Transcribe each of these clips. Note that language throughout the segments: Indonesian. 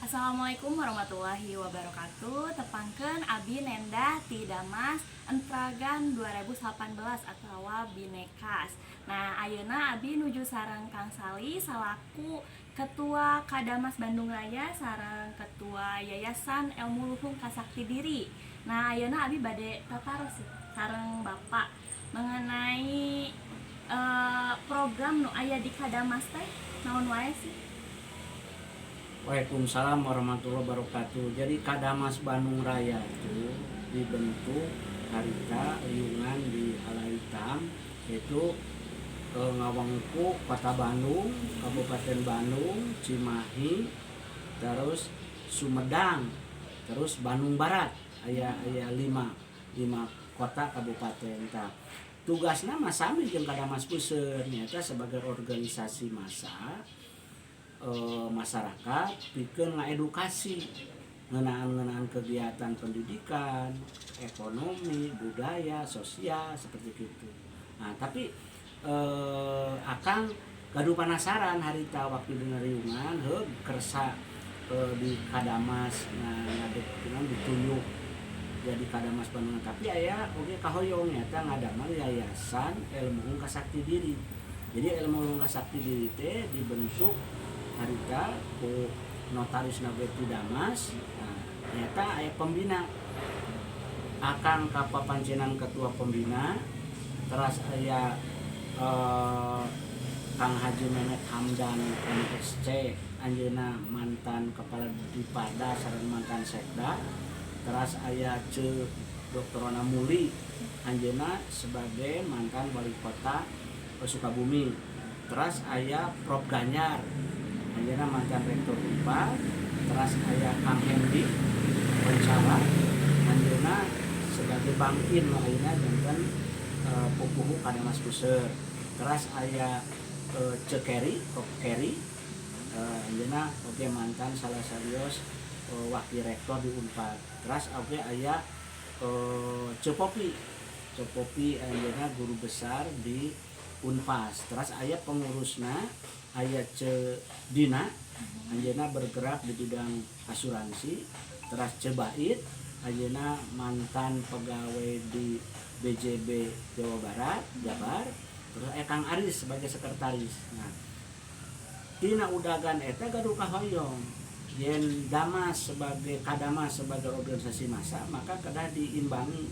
Assalamualaikum warahmatullahi wabarakatuh. Tepangkeun Abi Nendah ti Damas Entragan 2018 atau Binekas. Nah, ayeuna Abi nuju sareng Kang Sali salaku Ketua Kadamas Bandung Raya sareng Ketua Yayasan Ilmu Luhung Kasakti Diri. Nah, ayeuna Abi bade tataros sareng Bapak mengenai program nu aya di Kadamas teh naon wae sih? Waalaikumsalam warahmatullahi wabarakatuh. Jadi Kadamas Bandung Raya itu dibentuk harita liungan di Halaitam, yaitu Ngawangku, Kota Bandung, Kabupaten Bandung, Cimahi, terus Sumedang, terus Bandung Barat. Aya lima kota kabupaten. Tugasnya mah sami jeung Kadamas Puseur nyata sebagai organisasi massa masyarakat pikeun ngaedukasi ngeunaan kegiatan pendidikan, ekonomi, budaya, sosial seperti itu. Nah, tapi akang gaduh penasaran harita waktu denger riungan kersa di Kadamas ngadeg ditunjuk jadi Kadamas Bandung, tapi aya oge kahoyong nyata ngadamel Yayasan Ilmu Luhung Kasakti Diri. Jadi Ilmu Luhung Kasakti Diri teh dibentuk harita ku notaris nabeti Damas. Nah, ternyata aya pembina akang kapapancenan ketua pembina, terus aya Kang Haji Mehmet Hamdan MSC anjeuna mantan kepala Dipada sareng mantan Sekda, terus aya Ce Dr. Rona Muli anjeuna sebagai mantan wali kota Sukabumi, terus aya Prof Ganyar anjeuna mantan rektor UNPAD, terus aya Kang Hendi Pencala anjeuna sebagai bangkin ayeuna janten pupuhu Kadamas Puseur, terus aya Cekeri Prof Keri anjeuna oge mantan salah sarios wakil rektor di UNPAD, terus oge aya Cepopi anjeuna guru besar di Unpas, terus aya pengurusna aya Dina anjeuna bergerak di bidang asuransi, terus Bait anjeuna mantan pegawai di BJB Jawa Barat Jabar, terus aya Kang Aris sebagai sekretaris. Nah, tina udagan eta gaduh kahoyong yen Damas sebagai Kadamas sebagai organisasi massa maka kedah diimbangi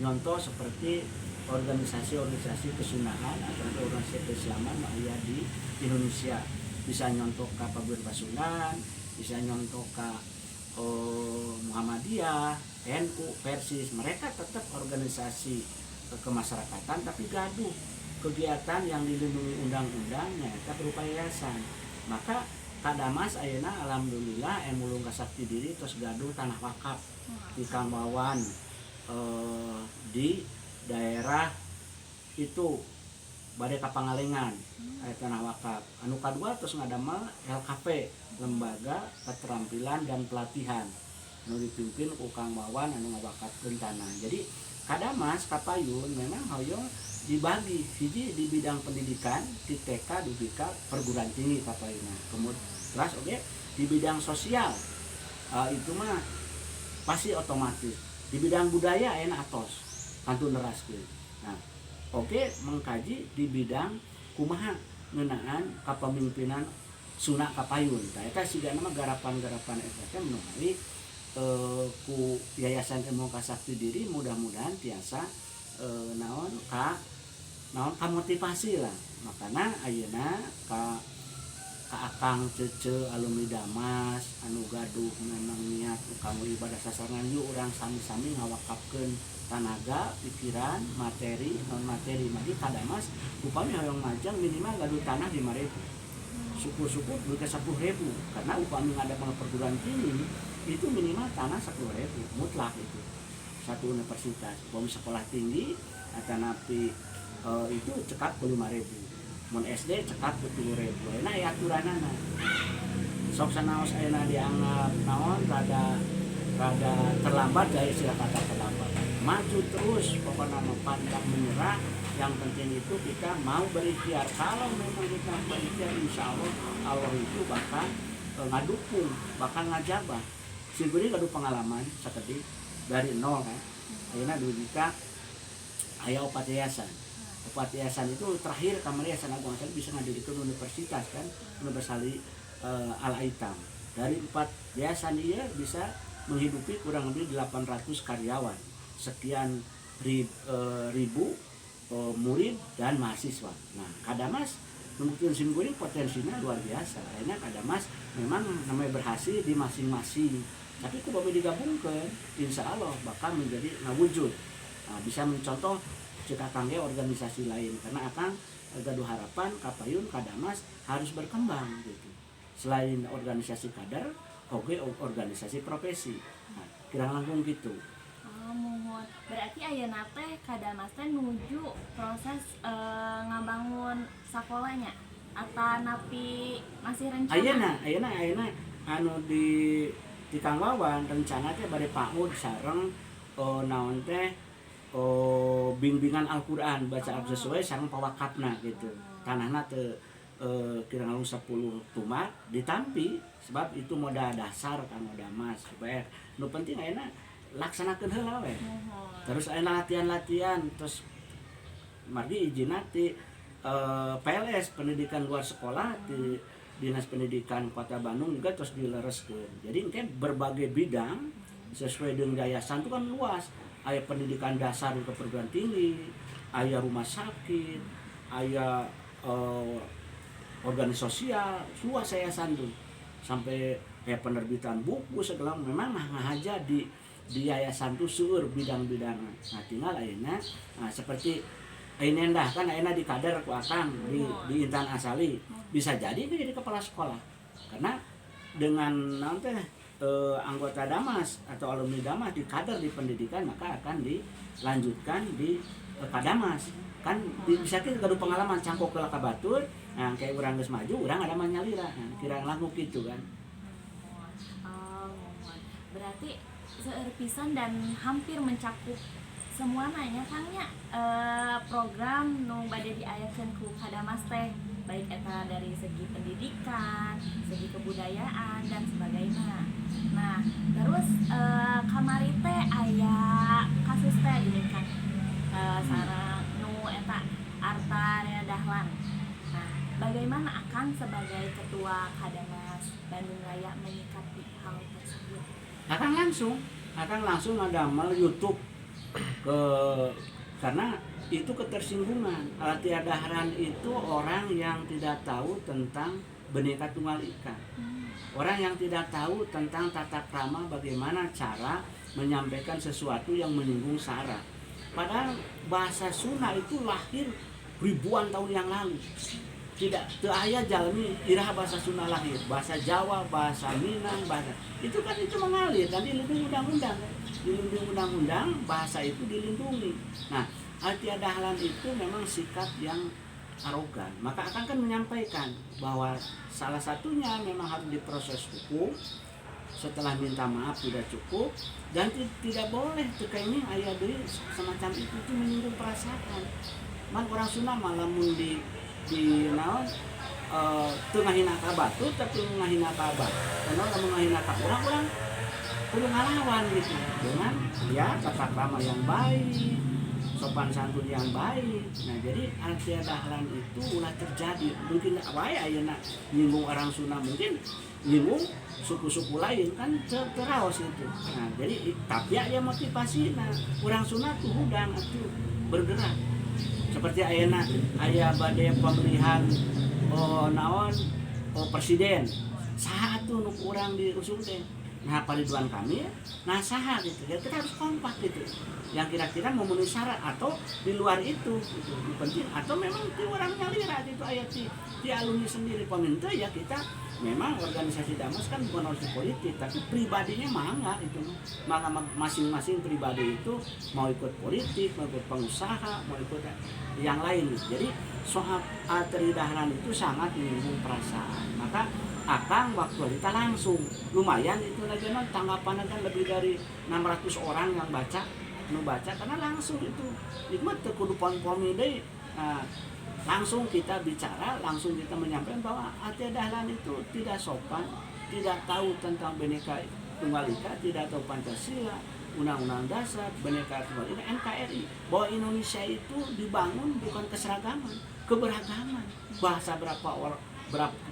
nyontoh seperti organisasi kesunahan atau organisasi keislaman aya di Indonesia, bisa nyontoh ka Paguyuban Pasundan, bisa nyontoh ka Muhammadiyah, NU, Persis. Mereka tetap organisasi kemasyarakatan tapi gaduh kegiatan yang dilindungi undang-undangnya eta berupa yayasan. Maka Kadamas ayeuna alhamdulillah Ilmu Luhung Kasakti Diri terus gaduh tanah wakaf di Kang Wawan di daerah itu Badai Kapangalengan tanah wakaf. Anu kadua terus ngadamel LKP Lembaga Keterampilan dan Pelatihan anu dipimpin ku Kang Wawan anu ngawakafkeun tanah. Jadi Kadamas Kapayun memang hoyong dibagi hiji di bidang pendidikan di TK di BK perguruan tinggi Kapayunna. Kemudian terus oke di bidang sosial itu mah pasti otomatis. Di bidang budaya enak atos kantun neraskeun. Nah, oke mengkaji di bidang kumaha ngeunaan kapemimpinan Sunda Kapayun. Tah eta siga nama garapan-garapan eta teh menawi ku Yayasan Ilmu Kasakti Diri mudah-mudahan tiasa naon motivasi lah. Makana ayeuna ka Akang Cece alumni Damas anu gaduh memang niat kamu ibadah sasaran yuk urang sami-sami ngawakafkeun tanaga, pikiran, materi, non materi. Madi Kadamas upami hoyong majang minimal gaduh tanah 5.000. Syukur-syukur duit 10.000 karena upami ngadamel perguruan tinggi itu minimal tanah 10.000 mutlak itu. Satu universitas, upami sekolah tinggi atanapi itu cekap 5.000. Mun SD cekap 10.000. Euna aya aturanana. Sok sanaos ayeuna dianggap naon rada terlambat ya istilah kata terlambat. Maju terus pokoknya pantang menyerah. Yang penting itu kita mau berikhtiar. Kalau memang kita berikhtiar insya Allah Allah itu bakal ngadukung bakal ngajabah simkuring ngadu pengalaman sakedik dari nol kan ayeuna duika aya opat yayasan itu terakhir kamar yayasan Agung Asali bisa ngadirikan universitas kan Universitas Al Aitam dari 4 yayasan iya bisa menghidupi kurang lebih 800 karyawan sekian ribu murid dan mahasiswa. Nah, Kadamas mungkin simkuring potensinya luar biasa. Akhirnya Kadamas memang namanya berhasil di masing-masing. Tapi kalau digabungkan, insya Allah bakal menjadi ngawujud. Nah, bisa mencontoh jika kangge organisasi lain karena akan gaduh harapan Kapayun Kadamas harus berkembang gitu. Selain organisasi kader, oke organisasi profesi. Nah, kira langkung gitu. Mohon berarti ayeuna teh Kadamas teh nuju proses ngabangun sakolanya atau napi masih rencana? Ayeuna anu di Kang Wawan rencana teh bade PAUD sareng naon teh bimbingan Al-Qur'an baca sesuai sareng pawakapna gitu. Tanahna teh kira-kira 10 tumak ditampi sebab itu modal dasar Kang Kadamas supaya nu penting ayeuna laksanakeun heula we. Terus ayeuna latihan terus margi izin ti PLS pendidikan luar sekolah di Dinas Pendidikan Kota Bandung juga terus dilereskeun. Jadi kan berbagai bidang sesuai dengan yayasan itu kan luas. Aya pendidikan dasar ke perguruan tinggi, aya rumah sakit, aya organisasi sosial, luas yayasan tuh. Sampai kayak penerbitan buku segala memang ngahaja di yayasan tuh seueur bidang-bidangna. Nah, tinggal ayeuna seperti Ainendah kan ayeuna di kader ku Akang di Intan Asali. Bisa jadi dia jadi kepala sekolah. Karena dengan nanti anggota Damas atau alumni Damas di kader di pendidikan maka akan dilanjutkan di Kadamas. Kan bisa kita gaduh pengalaman cangkok ke Lakabatur, nah kayak urang geus maju, urang ada manyalira. Nah, kira laku gitu kan. Berarti seueur pisan dan hampir mencakup semua nanya Kangnya program nu bade diayakeun ku Kadamas teh baik eta dari segi pendidikan, segi kebudayaan dan sebagainya. Nah, terus kamari teh aya kasus teh di kan sareng nu eta Arta Dahlan. Nah, bagaimana akan sebagai ketua Kadamas Bandung Raya menyikapi hal tersebut? Akan langsung ngadamel YouTube karena itu ketersinggungan. Arta Dahlan itu orang yang tidak tahu tentang Bhinneka Tunggal Ika. Orang yang tidak tahu tentang tata krama bagaimana cara menyampaikan sesuatu yang menyinggung SARA. Padahal bahasa Sunda itu lahir ribuan tahun yang lalu. Tidak aya jalmi iraha bahasa Sunda lahir, bahasa Jawa, bahasa Minang, bahasa itu kan itu mengalir dan dilindungi undang-undang. Dilindungi undang-undang, bahasa itu dilindungi. Nah, Arta Dahlan itu memang sikap yang arogan. Maka akan kan menyampaikan bahwa salah satunya memang harus diproses hukum. Setelah minta maaf tidak cukup dan tidak boleh ini aya deui semacam itu menyinggung perasaan. Man orang Sunda malah mun di naon teu ngahina ka batu tapi ngahina ka abah. Karena lamun ngahina ka urang kudu ngalawan gitu dengan ya tata krama yang baik, sopan santun yang baik. Nah, jadi Arta Dahlan itu ulah terjadi. Mungkin wae ayeuna nyinggung orang Sunda, mungkin nyinggung suku-suku lain kan teraos itu. Nah, jadi tapi aya motivasina. Urang Sunda tuh hudang atuh bergerak. Seperti ayeuna aya bade pemilihan presiden. Saha atuh nu urang diusung teh. Nah, Ridwan Kamil, nah saha gitu. Ya kita harus kompak gitu. Yang kira-kira memenuhi syarat atau di luar itu gitu. Penting atau memang di orang nyalira gitu ayat di alumni sendiri pemerintah ya kita memang organisasi Damas kan bukan organisasi politik tapi pribadinya mangga itu. Maka masing-masing pribadi itu mau ikut politik, mau ikut pengusaha, mau ikut yang lain. Jadi soal Arta Dahlan itu sangat menyinggung perasaan. Maka Akang waktu kita langsung lumayan itu lagi tanggapan kan lebih dari 600 orang yang baca karena langsung itu mah kudu pon-poni deui. Langsung kita bicara, langsung kita menyampaikan bahwa Arta Dahlan itu tidak sopan, tidak tahu tentang Bhinneka Tunggal Ika, tidak tahu Pancasila, Undang-Undang Dasar, Bhinneka Tunggal Ika, NKRI, bahwa Indonesia itu dibangun bukan keseragaman, keberagaman, bahasa berapa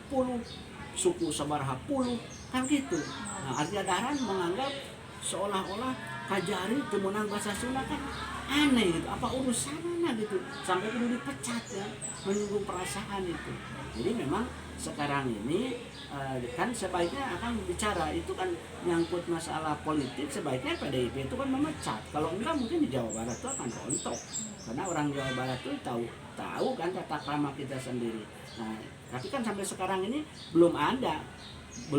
puluh, suku sabaraha puluh, kan gitu. Nah, Arya Dahlan menganggap seolah-olah Kajari temenang bahasa Sunda kan aneh gitu, apa urusannya gitu, sampai kudu dipecat ya, menyinggung perasaan itu. Jadi memang sekarang ini kan sebaiknya akan bicara itu kan nyangkut masalah politik, sebaiknya PDIP itu kan memecat. Kalau enggak mungkin di Jawa Barat itu akan rontok, karena orang Jawa Barat itu tahu kan tata krama kita sendiri. Nah, tapi kan sampai sekarang ini belum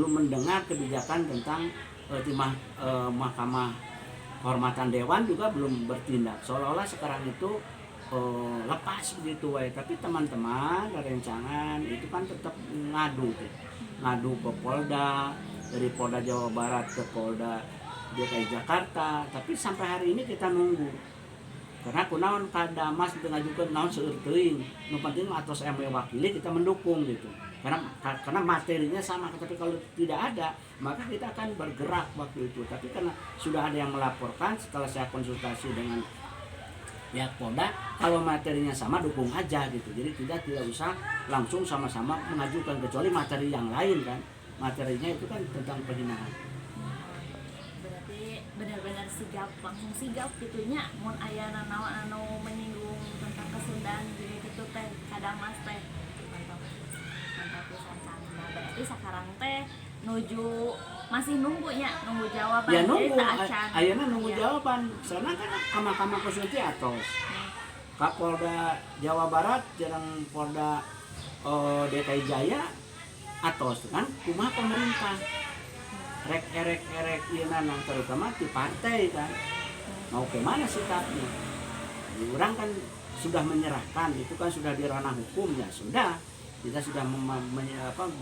mendengar kebijakan tentang Mahkamah Kehormatan Dewan juga belum bertindak, seolah-olah sekarang itu lepas begitu wae. Tapi teman-teman dari Rencangan itu kan tetap ngadu ke Polda, dari Polda Jawa Barat ke Polda DKI Jakarta. Tapi sampai hari ini kita nunggu, karena kunaon Kadamas itu ngajukeun naon seueur teuing, nu penting atos MW wakili kita mendukung gitu, karena materinya sama. Tapi kalau tidak ada, maka kita akan bergerak waktu itu. Tapi karena sudah ada yang melaporkan, setelah saya konsultasi dengan pihak Polda, kalau materinya sama dukung aja gitu. Jadi tidak usah langsung sama-sama mengajukan, kecuali materi yang lain kan. Materinya itu kan tentang penghinaan. Berarti benar-benar langsung sigap gitunya. Mun aya anu menyinggung tentang kesundaan jadi gitu teh Kadamas teh. Mantap pisan Kang. Nah, berarti sekarang teh masih nunggu jawaban. Ya nunggu, ayeuna nunggu ya. jawaban. Soalnya kan Mahkamah Konstitusi atos. Kapolda Jawa Barat jeung Polda DKI Jaya atos kan kumaha pemerintah. Erek ieu nang terutama di partai kan. Mau kemana sikapnya? Orang kan sudah menyerahkan, itu kan sudah di ranah hukum, ya sudah. Kita sudah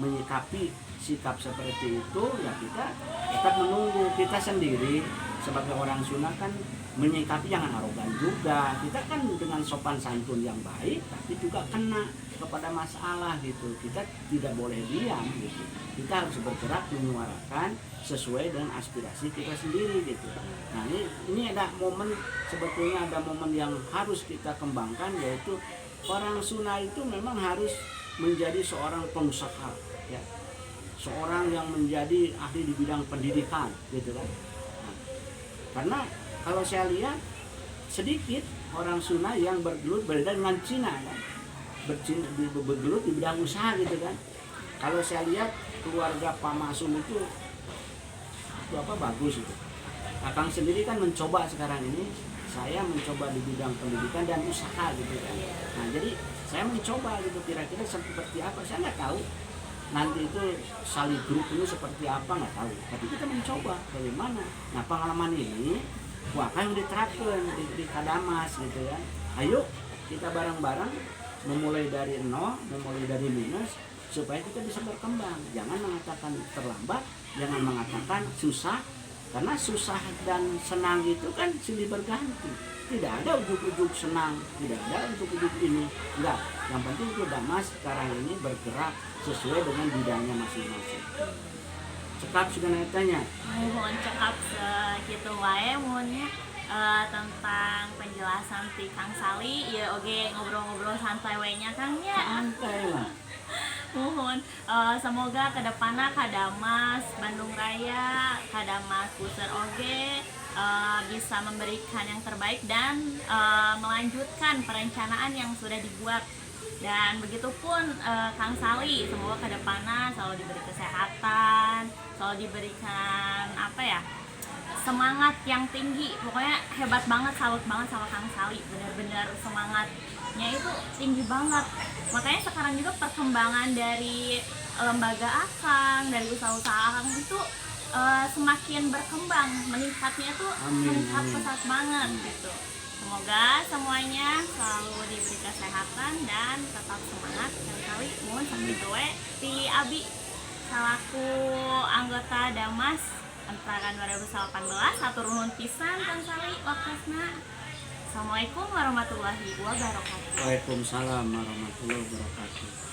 menyikapi sikap seperti itu, ya kita tetap menunggu. Kita sendiri sebagai orang Sunda kan menyikapi jangan arogan juga. Kita kan dengan sopan santun yang baik, tapi juga kena kepada masalah gitu. Kita tidak boleh diam gitu. Kita harus bergerak menyuarakan sesuai dengan aspirasi kita sendiri gitu. Nah ini ada momen, sebetulnya ada momen yang harus kita kembangkan, yaitu orang Sunda itu memang harus menjadi seorang pengusaha, ya, seorang yang menjadi ahli di bidang pendidikan, gitu kan. Nah, karena kalau saya lihat sedikit orang Sunda yang bergelut berbeda dengan Cina, kan, bergelut di bidang usaha, gitu kan. Kalau saya lihat keluarga Pak Masum itu bagus itu. Akang sendiri kan mencoba sekarang ini, saya mencoba di bidang pendidikan dan usaha gitu kan. Nah jadi saya mencoba gitu, kira-kira seperti apa, saya nggak tahu nanti itu Sali Group ini seperti apa, nggak tahu, tapi kita mencoba bagaimana. Nah pengalaman ini yang diterapkan di Kadamas gitu ya. Ayo kita bareng-bareng memulai dari nol, memulai dari minus, supaya kita bisa berkembang. Jangan mengatakan terlambat, jangan mengatakan susah, karena susah dan senang itu kan silih berganti. Tidak ada ujuk-ujuk senang, tidak ada ujuk-ujuk ini, enggak. Yang penting itu Damas sekarang ini bergerak sesuai dengan bidangnya masing-masing. Cekap sudah tanya. Mohon cekap segitu wae mohonnya tentang penjelasan ti Kang Sali. Ya oke, ngobrol-ngobrol santai wae nya Kang ya. Santai lah. Mohon semoga kedepannya Kadamas Bandung Raya, Kadamas Puser Oge bisa memberikan yang terbaik dan melanjutkan perencanaan yang sudah dibuat. Dan begitupun Kang Sali, semoga kedepannya selalu diberi kesehatan, selalu diberikan semangat yang tinggi. Pokoknya hebat banget, salut banget sama Kang Sali, benar-benar semangatnya itu tinggi banget. Makanya sekarang juga perkembangan dari lembaga Akang, dari usaha-usaha Akang itu semakin berkembang, meningkatnya tuh meningkat pesat banget gitu. Semoga semuanya selalu diberi kesehatan dan tetap semangat. Kali mohon sampai tuwe ti Abi selaku anggota Damas Antragan 2018 atur nuhun pisan Kang Sali waktuna. Assalamualaikum warahmatullahi wabarakatuh. Waalaikumsalam warahmatullahi wabarakatuh.